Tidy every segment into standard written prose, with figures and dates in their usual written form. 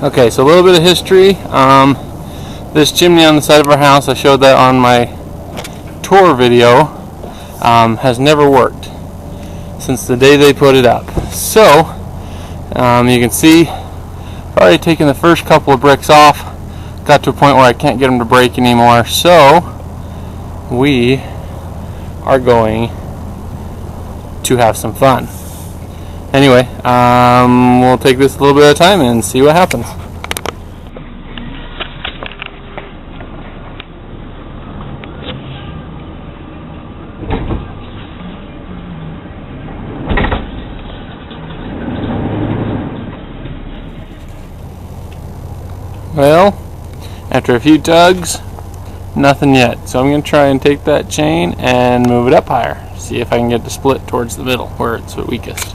Okay, so a little bit of history. This chimney on the side of our house, I showed that on my tour video, has never worked since the day they put it up. So, you can see, I've already taken the first couple of bricks off, got to a point where I can't get them to break anymore, so we are going to have some fun. Anyway, we'll take this a little bit at a time and see what happens. Well, after a few tugs, nothing yet. So I'm going to try and take that chain and move it up higher. See if I can get it to split towards the middle where it's the weakest.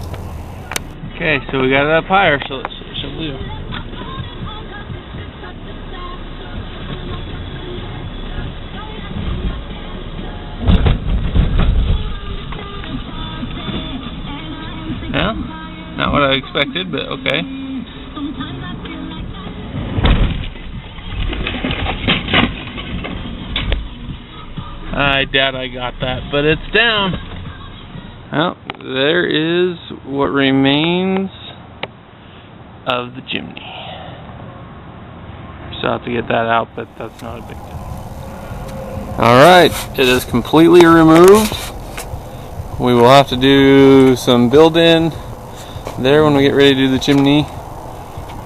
Okay, so we got it up higher, so let's see what she'll do. Yeah, not what I expected, but okay. I doubt I got that, but it's down. Well, there is what remains of the chimney. Still have to get that out, but that's not a big deal. Alright, it is completely removed. We will have to do some build-in there when we get ready to do the chimney,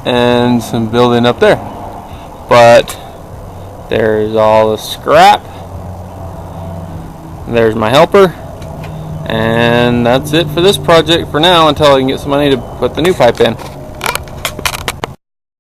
and some build-in up there. But there's all the scrap. There's my helper, and that's it for this project for now until I can get some money to put the new pipe in.